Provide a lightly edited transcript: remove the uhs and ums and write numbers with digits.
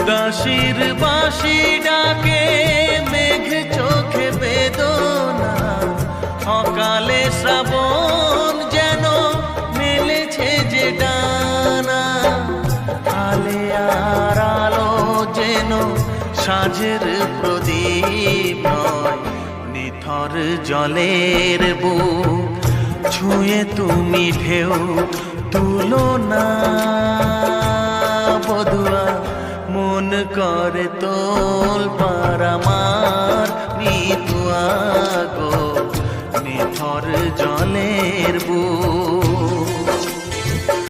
উদাসীর বাঁশি ডাকে মেঘ চোখে বেদনা, অকালে শ্রাবণ যেন মেলেছে যে ডানা। আলে আর আলো যেন সাঁঝের প্রদীপ নয়, নিথর জলের বুক ছুঁয়ে তুমি ঢেউ তুলো না। বধুয়া মন করে তো